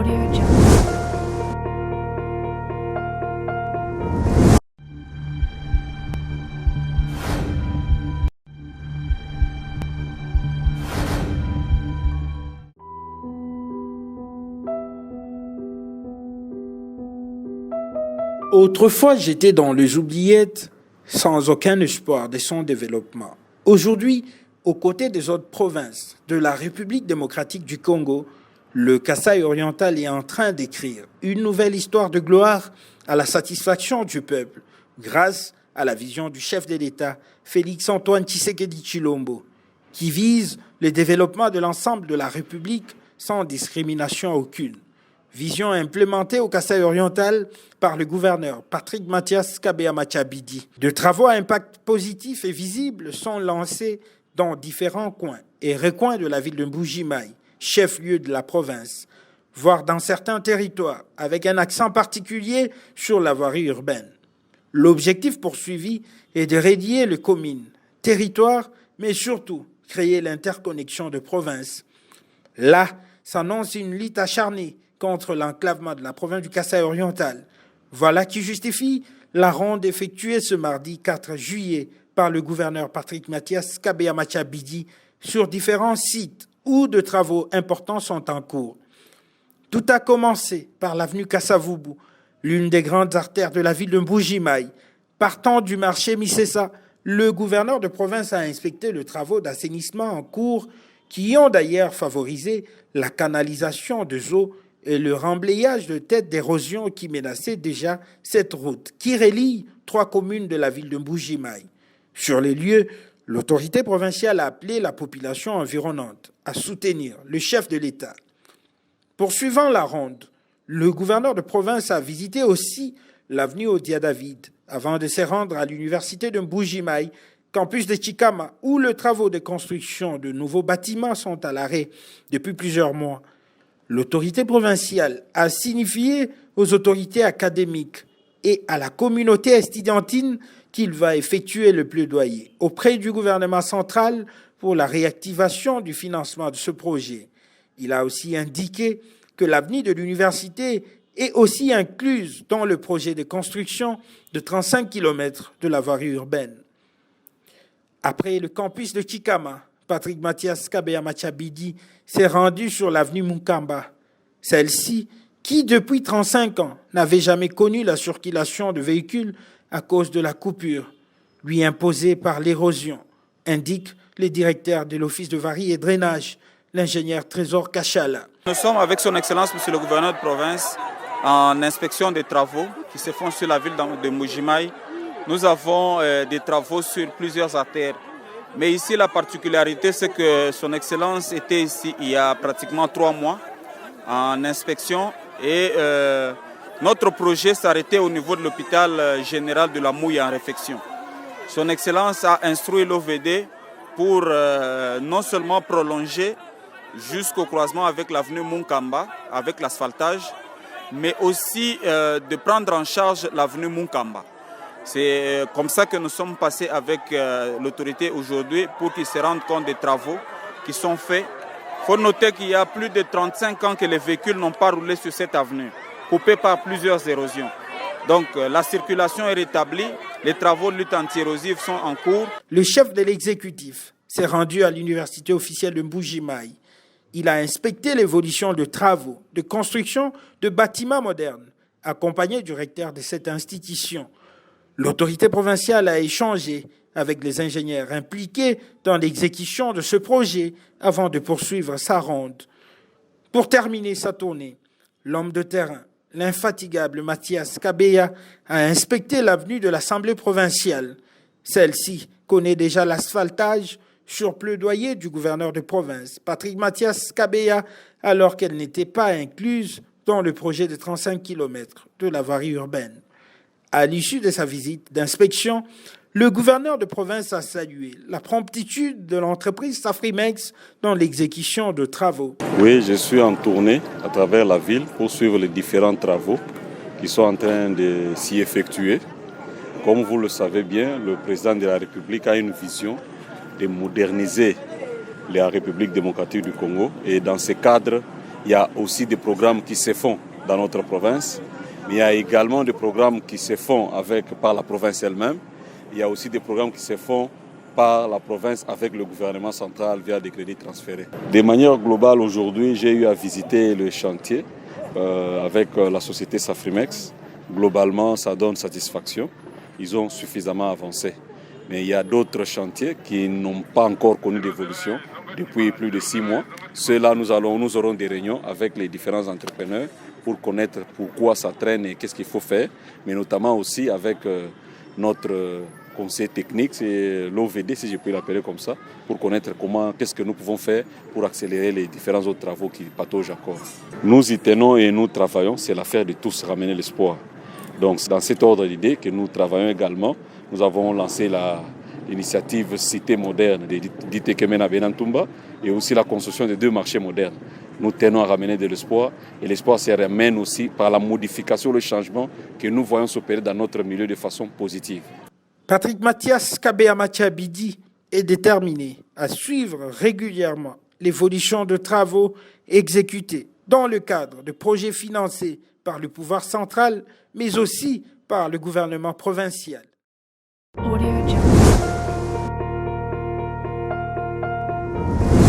AudioJungle. Autrefois, j'étais dans les oubliettes, sans aucun espoir de son développement. Aujourd'hui, aux côtés des autres provinces de la République démocratique du Congo, le Kasaï oriental est en train d'écrire une nouvelle histoire de gloire à la satisfaction du peuple, grâce à la vision du chef de l'État, Félix-Antoine Tshisekedi Tshilombo, qui vise le développement de l'ensemble de la République sans discrimination aucune. Vision implémentée au Kasaï oriental par le gouverneur Patrick Mathias Kabea-Machabidi. De travaux à impact positif et visible sont lancés dans différents coins et recoins de la ville de Mbuji-Mayi, chef-lieu de la province, voire dans certains territoires, avec un accent particulier sur la voirie urbaine. L'objectif poursuivi est de radier les communes, territoires, mais surtout créer l'interconnexion de provinces. Là s'annonce une lutte acharnée contre l'enclavement de la province du Kasaï oriental. Voilà qui justifie la ronde effectuée ce mardi 4 juillet par le gouverneur Patrick Mathias Kabea-Machabidi sur différents sites où de travaux importants sont en cours. Tout a commencé par l'avenue Kassavubu, l'une des grandes artères de la ville de Mbuji-Mayi. Partant du marché Misesa, le gouverneur de province a inspecté les travaux d'assainissement en cours qui ont d'ailleurs favorisé la canalisation des eaux et le remblayage de têtes d'érosion qui menaçait déjà cette route, qui relie 3 communes de la ville de Mbuji-Mayi. Sur les lieux, l'autorité provinciale a appelé la population environnante à soutenir le chef de l'État. Poursuivant la ronde, le gouverneur de province a visité aussi l'avenue Odia-David avant de se rendre à l'université de Mbuji-Mayi, campus de Chikama, où les travaux de construction de nouveaux bâtiments sont à l'arrêt depuis plusieurs mois. L'autorité provinciale a signifié aux autorités académiques et à la communauté estudiantine qu'il va effectuer le plaidoyer auprès du gouvernement central pour la réactivation du financement de ce projet. Il a aussi indiqué que l'avenir de l'université est aussi incluse dans le projet de construction de 35 km de la voirie urbaine. Après le campus de Chikama, Patrick Mathias Kabea-Machabidi s'est rendu sur l'avenue Munkamba. Celle-ci, qui depuis 35 ans n'avait jamais connu la circulation de véhicules à cause de la coupure, lui imposée par l'érosion, indique le directeur de l'Office de voirie et drainage, l'ingénieur Trésor Kachala. Nous sommes avec son Excellence, Monsieur le gouverneur de province, en inspection des travaux qui se font sur la ville de Mbuji-Mayi. Nous avons des travaux sur plusieurs artères. Mais ici, la particularité, c'est que son Excellence était ici il y a pratiquement 3 mois en inspection et notre projet s'arrêtait au niveau de l'hôpital général de la Mouille en réfection. Son Excellence a instruit l'OVD pour non seulement prolonger jusqu'au croisement avec l'avenue Munkamba, avec l'asphaltage, mais aussi de prendre en charge l'avenue Munkamba. C'est comme ça que nous sommes passés avec l'autorité aujourd'hui pour qu'ils se rendent compte des travaux qui sont faits. Il faut noter qu'il y a plus de 35 ans que les véhicules n'ont pas roulé sur cette avenue, coupée par plusieurs érosions. Donc la circulation est rétablie, les travaux de lutte anti-érosive sont en cours. Le chef de l'exécutif s'est rendu à l'université officielle de Mbuji-Mayi. Il a inspecté l'évolution de travaux, de construction de bâtiments modernes, accompagné du recteur de cette institution. L'autorité provinciale a échangé avec les ingénieurs impliqués dans l'exécution de ce projet avant de poursuivre sa ronde. Pour terminer sa tournée, l'homme de terrain, l'infatigable Mathias Kabea, a inspecté l'avenue de l'Assemblée provinciale. Celle-ci connaît déjà l'asphaltage sur plaidoyer du gouverneur de province, Patrick Mathias Kabea, alors qu'elle n'était pas incluse dans le projet de 35 km de la voirie urbaine. À l'issue de sa visite d'inspection, le gouverneur de province a salué la promptitude de l'entreprise Safrimex dans l'exécution de travaux. Oui, je suis en tournée à travers la ville pour suivre les différents travaux qui sont en train de s'y effectuer. Comme vous le savez bien, le président de la République a une vision de moderniser la République démocratique du Congo et dans ce cadre, Il y a aussi des programmes qui se font dans notre province, mais il y a également des programmes qui se font par la province elle-même. Il y a aussi des programmes qui se font par la province avec le gouvernement central via des crédits transférés. De manière globale, aujourd'hui, j'ai eu à visiter le chantier avec la société Safrimex. Globalement, ça donne satisfaction. Ils ont suffisamment avancé. Mais il y a d'autres chantiers qui n'ont pas encore connu d'évolution depuis plus de 6 mois. Ceux-là, nous aurons des réunions avec les différents entrepreneurs pour connaître pourquoi ça traîne et qu'est-ce qu'il faut faire, mais notamment aussi avec notre conseil technique, c'est l'OVD, si je peux l'appeler comme ça, pour connaître qu'est-ce que nous pouvons faire pour accélérer les différents autres travaux qui pataugent encore. Nous y tenons et nous travaillons, c'est l'affaire de tous ramener l'espoir. Donc c'est dans cet ordre d'idée que nous travaillons également. Nous avons lancé l'initiative Cité moderne d'Itekemena Benantumba et aussi la construction de 2 marchés modernes. Nous tenons à ramener de l'espoir et l'espoir se ramène aussi par la modification, le changement que nous voyons s'opérer dans notre milieu de façon positive. Patrick Mathias Kabea-Mathiabidi est déterminé à suivre régulièrement l'évolution de travaux exécutés dans le cadre de projets financés par le pouvoir central, mais aussi par le gouvernement provincial. Audio